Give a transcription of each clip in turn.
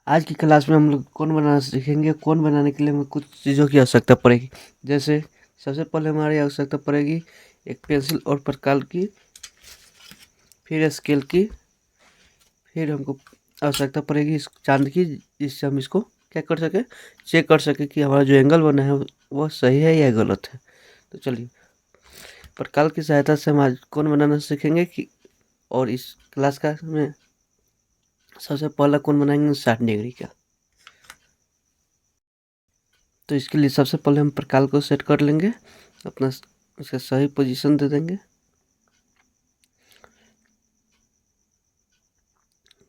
आज की क्लास में हम लोग कोण बनाना सीखेंगे। कोण बनाने के लिए हमें कुछ चीज़ों की आवश्यकता पड़ेगी। जैसे सबसे पहले हमारी आवश्यकता पड़ेगी एक पेंसिल और प्रकार की, फिर स्केल की, फिर हमको आवश्यकता पड़ेगी इस चांद की, जिससे हम इसको क्या कर सके, चेक कर सके कि हमारा जो एंगल बना है वह सही है या गलत है। तो चलिए प्रकार की सहायता से हम आज कोण बनाना सीखेंगे कि और इस क्लास का में सबसे पहला कोण बनाएंगे 60 डिग्री का। तो इसके लिए सबसे पहले हम प्रकार को सेट कर लेंगे, अपना इसका सही पोजीशन दे देंगे।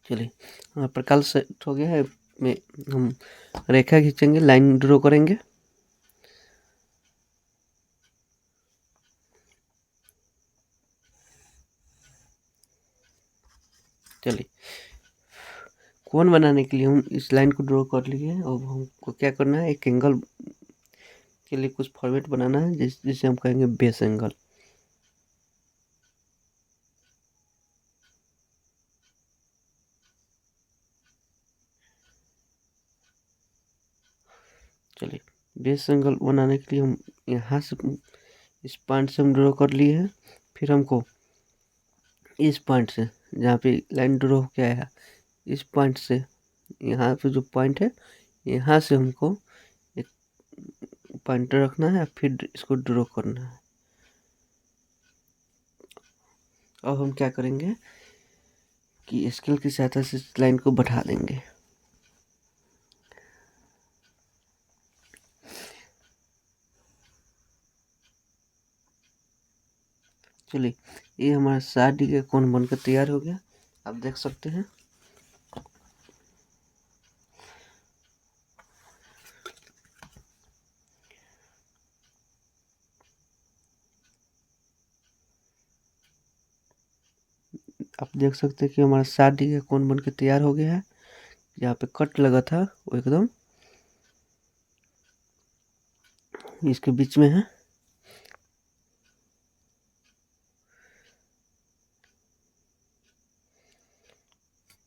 चलिए हमारा प्रकार सेट हो गया है। में हम रेखा खींचेंगे, लाइन ड्रॉ करेंगे। चलिए कोण बनाने के लिए हम इस लाइन को ड्रॉ कर लिए हैं। अब हमको क्या करना है, एक एंगल के लिए कुछ फॉर्मेट बनाना है जिसे हम कहेंगे बेस एंगल। चलिए बेस एंगल बनाने के लिए हम यहाँ से इस पॉइंट से हम ड्रॉ कर लिए हैं। फिर हमको इस पॉइंट से, जहाँ पे लाइन ड्रॉ किया है, इस पॉइंट से यहाँ पे जो पॉइंट है, यहाँ से हमको एक पॉइंटर रखना है, फिर इसको ड्रॉ करना है। अब हम क्या करेंगे कि स्केल की सहायता से इस लाइन को बढ़ा देंगे। चलिए ये हमारा 60 डिग्री का कोण बनकर तैयार हो गया, आप देख सकते हैं। आप देख सकते हैं कि हमारा 60 डिग्री का कोण बनकर तैयार हो गया है। यहाँ पे कट लगा था वो एकदम इसके बीच में है।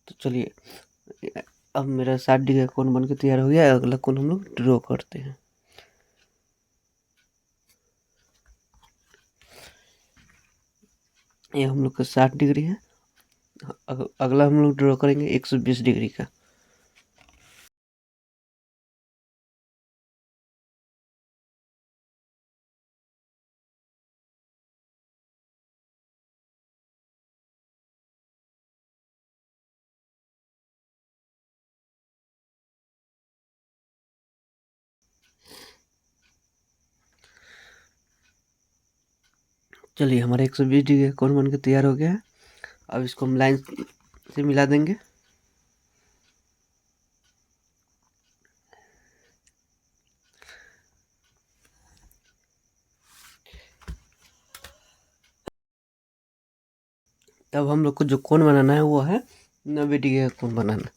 तो चलिए अब मेरा 60 डिग्री का कोण बनकर तैयार हो गया है। अगला कोण हम लोग ड्रॉ करते हैं। ये हम लोग का 60 डिग्री है। अगला हम लोग ड्रॉ करेंगे 120 डिग्री का। चलिए हमारा 120 डिग्री का कोण बनकर तैयार हो गया है। अब इसको हम लाइन से मिला देंगे। तब हम लोग को जो कोण बनाना है वो है 90 डिग्री का कोण बनाना।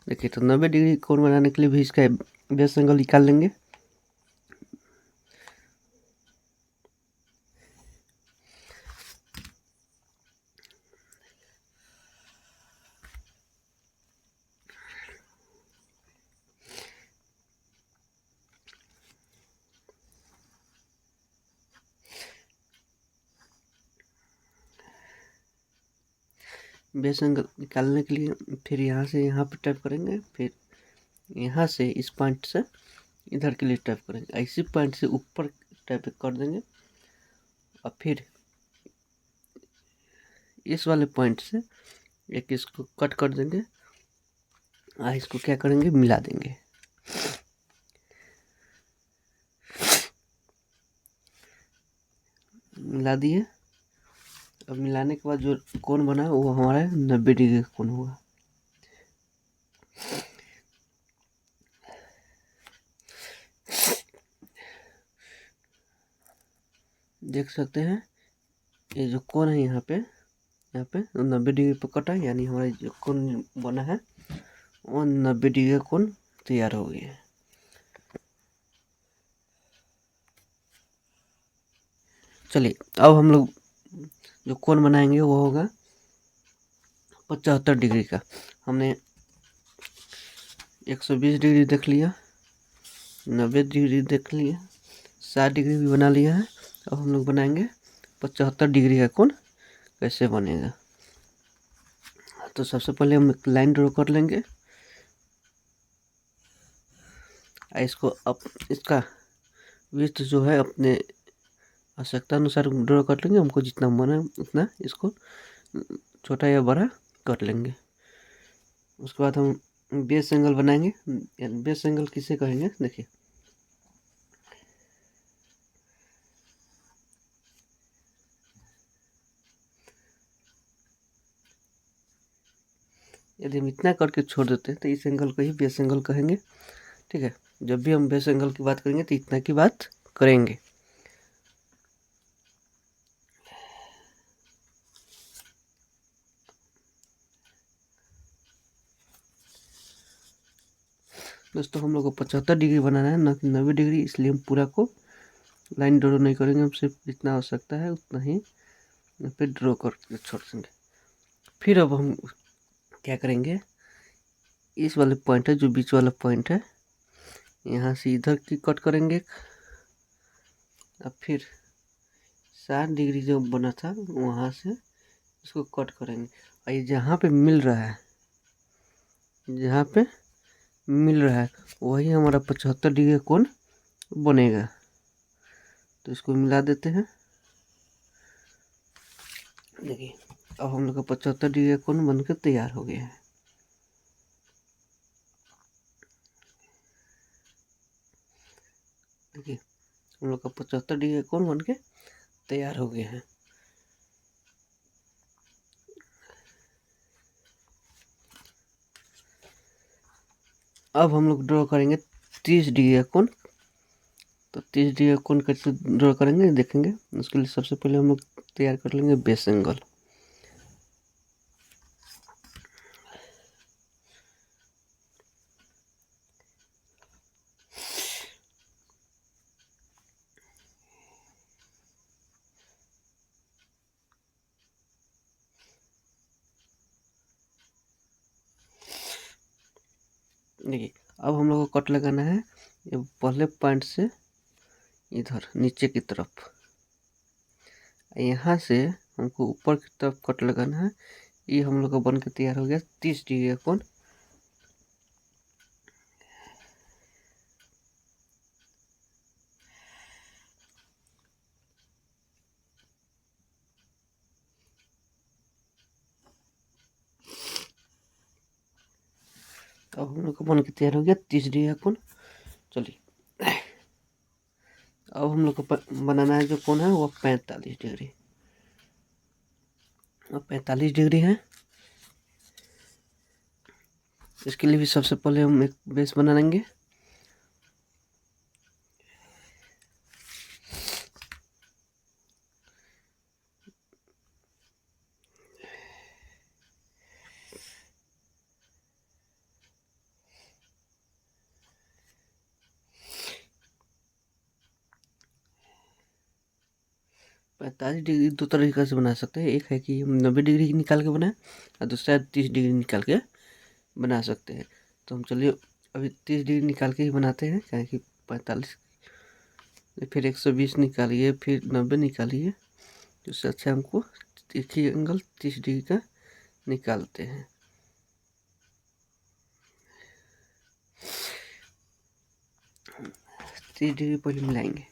देखिए तो 90 डिग्री कोण बनाने के लिए भी इसका बेस एंगल निकाल लेंगे। बेस एंगल निकालने के लिए फिर यहाँ से यहाँ पे टाइप करेंगे, फिर यहाँ से इस पॉइंट से इधर के लिए टाइप करेंगे, इसी पॉइंट से ऊपर टाइप कर देंगे और फिर इस वाले पॉइंट से एक इसको कट कर देंगे और इसको क्या करेंगे, मिला देंगे। मिला दिए। अब मिलाने के बाद जो कोण बना है वो हमारा 90 डिग्री का कोण होगा। देख सकते हैं ये जो कोण है यहाँ पे 90 डिग्री पर कटा है, यानी हमारा जो कोण बना है वो 90 डिग्री का कोण तैयार हो गया है। चलिए अब हम लोग जो कोण बनाएंगे वो होगा 75 डिग्री का। हमने 120 डिग्री देख लिया, 90 डिग्री देख लिया, 60 डिग्री भी बना लिया है। अब हम लोग बनाएंगे 75 डिग्री का कोण कैसे बनेगा। तो सबसे पहले हम एक लाइन ड्रॉ कर लेंगे। इसको इसका विड्थ जो है अपने आवश्यकता अनुसार ड्रॉ कर लेंगे। हमको जितना मन है उतना इसको छोटा या बड़ा कर लेंगे। उसके बाद हम बेस एंगल बनाएंगे। बेस एंगल किसे कहेंगे, देखिए यदि हम इतना करके छोड़ देते हैं तो इस एंगल को ही बेस एंगल कहेंगे। ठीक है, जब भी हम बेस एंगल की बात करेंगे तो इतना की बात करेंगे। दोस्तों हम लोग को 75 डिग्री बनाना है, ना कि 90 डिग्री, इसलिए हम पूरा को लाइन ड्रॉ नहीं करेंगे। हम सिर्फ जितना आवश्यकता है उतना ही यहाँ पे ड्रॉ कर छोड़ देंगे। फिर अब हम क्या करेंगे, इस वाले पॉइंट है जो बीच वाला पॉइंट है, यहाँ से इधर की कट करेंगे। अब फिर 60 डिग्री जो बना था वहाँ से इसको कट करेंगे। और ये जहाँ पे मिल रहा है, जहाँ पे मिल रहा है वही हमारा 75 डिग्री कोण बनेगा। तो इसको मिला देते हैं। देखिए अब हम लोग का 75 डिग्री कोण बनकर तैयार हो गया है। देखिए हम लोग का 75 डिग्री कोण बन के तैयार हो गया है। अब हम लोग ड्रॉ करेंगे 30 डिग्री का कोण। तो 30 डिग्री का कोण कैसे ड्रॉ करेंगे देखेंगे। उसके लिए सबसे पहले हम लोग तैयार कर लेंगे बेस एंगल। देखिए अब हम लोग को कट लगाना है ये पहले पॉइंट से इधर नीचे की तरफ। यहाँ से हमको ऊपर की तरफ कट लगाना है। ये हम लोग का बन के तैयार हो गया 30 डिग्री का कोण। अब हम लोग का बन के तैयार हो गया 30 डिग्री का कोण। चलिए अब हम लोग को बनाना है जो कोण है वो 45 डिग्री। अब 45 डिग्री है। इसके लिए भी सबसे पहले हम एक बेस बना लेंगे। पैंतालीस डिग्री दो तरीके से बना सकते हैं। एक है कि हम 90 डिग्री निकाल के बनाए और दूसरा 30 डिग्री निकाल के बना सकते हैं। तो हम चलिए अभी 30 डिग्री निकाल के ही बनाते हैं, क्या कि 45 फिर 120 निकालिए फिर 90 निकालिए। उससे अच्छा हमको एक ही एंगल 30 डिग्री का निकालते हैं। तीस डिग्री पहले मिलाएंगे।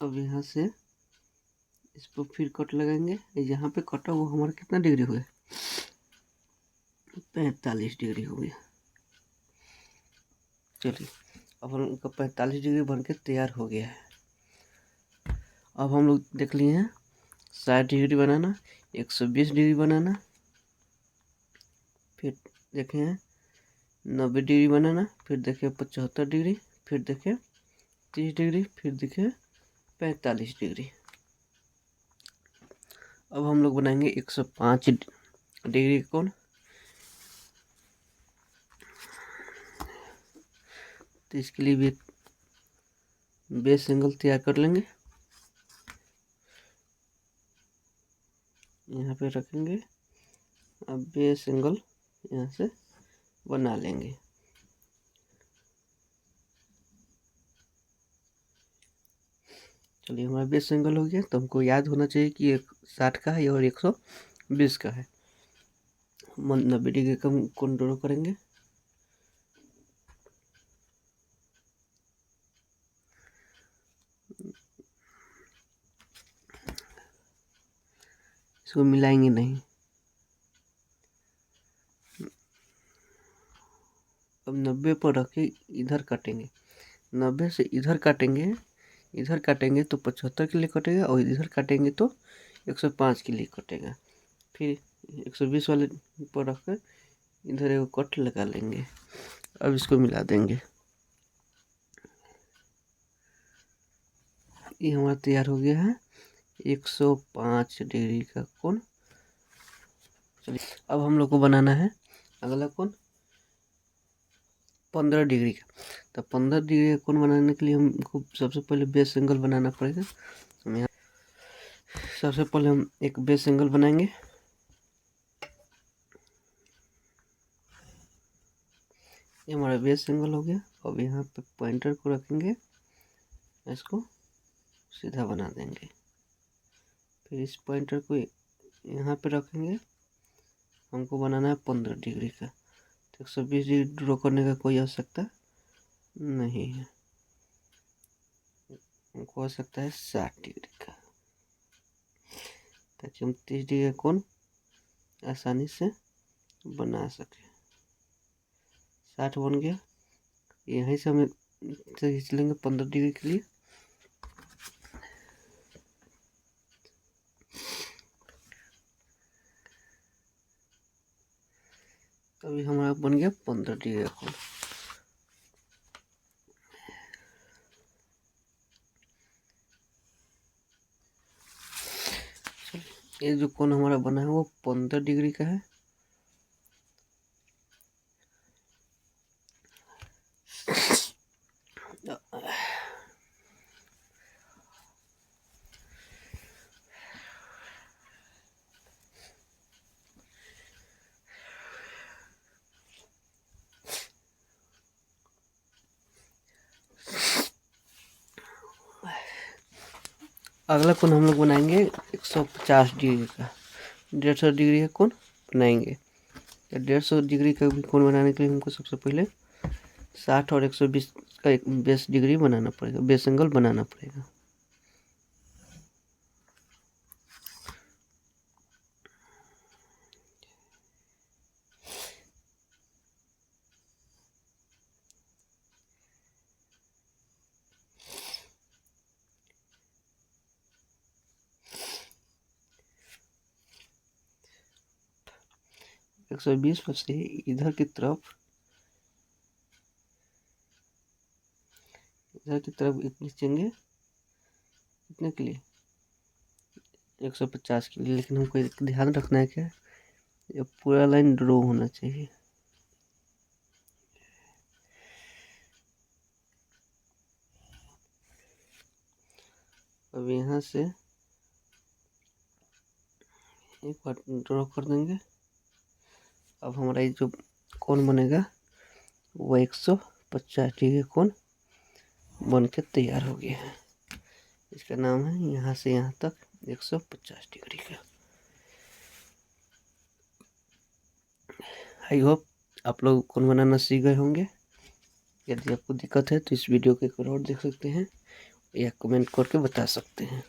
अब यहाँ से इस पर फिर कट लगाएंगे। यहाँ पे कटा वो हमारा कितना डिग्री हो गया, 45 डिग्री हो गया। चलिए अब हम लोग का 45 डिग्री बन के तैयार हो गया है। अब हम लोग देख लिए हैं 60 डिग्री बनाना, 120 डिग्री बनाना, फिर देखे हैं 90 डिग्री बनाना, फिर देखे 75 डिग्री, फिर देखे 30 डिग्री, फिर देखे 45 डिग्री। अब हम लोग बनाएंगे 105 डिग्री कोण। तो इसके लिए भी एक बेस एंगल तैयार कर लेंगे। यहाँ पे रखेंगे। अब बेस एंगल यहाँ से बना लेंगे। चलिए हमारा बेस एंगल हो गया। तो हमको याद होना चाहिए कि 60 का है और 120 का है। 90 डिग्री का कोण ड्रॉ करेंगे। इसको मिलाएंगे नहीं। अब 90 पर रख के इधर काटेंगे। 90 से इधर काटेंगे। इधर काटेंगे तो 75 के लिए कटेगा और इधर काटेंगे तो 105 के लिए कटेगा। फिर 120 वाले पर रख कर इधर एक कट लगा लेंगे। अब इसको मिला देंगे। ये हमारा तैयार हो गया है 105 डिग्री का कोण। चलिए अब हम लोग को बनाना है अगला कोण 15 डिग्री का। तो 15 डिग्री का कोण बनाने के लिए हमको सबसे पहले बेस एंगल बनाना पड़ेगा। हम यहाँ सबसे पहले हम एक बेस एंगल बनाएंगे। ये हमारा बेस एंगल हो गया। अब यहाँ पे पॉइंटर को रखेंगे, इसको सीधा बना देंगे। फिर इस पॉइंटर को यहाँ पे रखेंगे। हमको बनाना है 15 डिग्री का। तो 120 डिग्री ड्रॉ करने का कोई आवश्यकता नहीं है। हमको आवश्यकता है 60 डिग्री का, ताकि हम 30 डिग्री का कोण आसानी से बना सकें। 60 बन गया। यहीं से हमें खींच लेंगे 15 डिग्री के लिए। अभी हमारा बन गया 15 डिग्री का कोण। ये जो कोण हमारा बना है वो 15 डिग्री का है। अगला कोण हम लोग बनाएंगे 150 डिग्री का। 150 डिग्री का कोण बनाएंगे। 150 डिग्री का भी कोण बनाने के लिए हमको सबसे पहले 60 और 120 का एक बेस डिग्री बनाना पड़ेगा, बेस एंगल बनाना पड़ेगा। एक 120 से इधर की तरफ खींचेंगे। कितने के लिए? 150 के लिए। लेकिन हमको एक ध्यान रखना है क्या, ये पूरा लाइन ड्रॉ होना चाहिए। अब यहाँ से एक बार ड्रॉ कर देंगे। अब हमारा ये जो कोण बनेगा वो 150 डिग्री कोण बन के तैयार हो गया है। इसका नाम है यहाँ से यहाँ तक 150 डिग्री का। आई होप आप लोग कोण बनाना सीख गए होंगे। यदि आपको दिक्कत है तो इस वीडियो को एक बार और देख सकते हैं या कमेंट करके बता सकते हैं।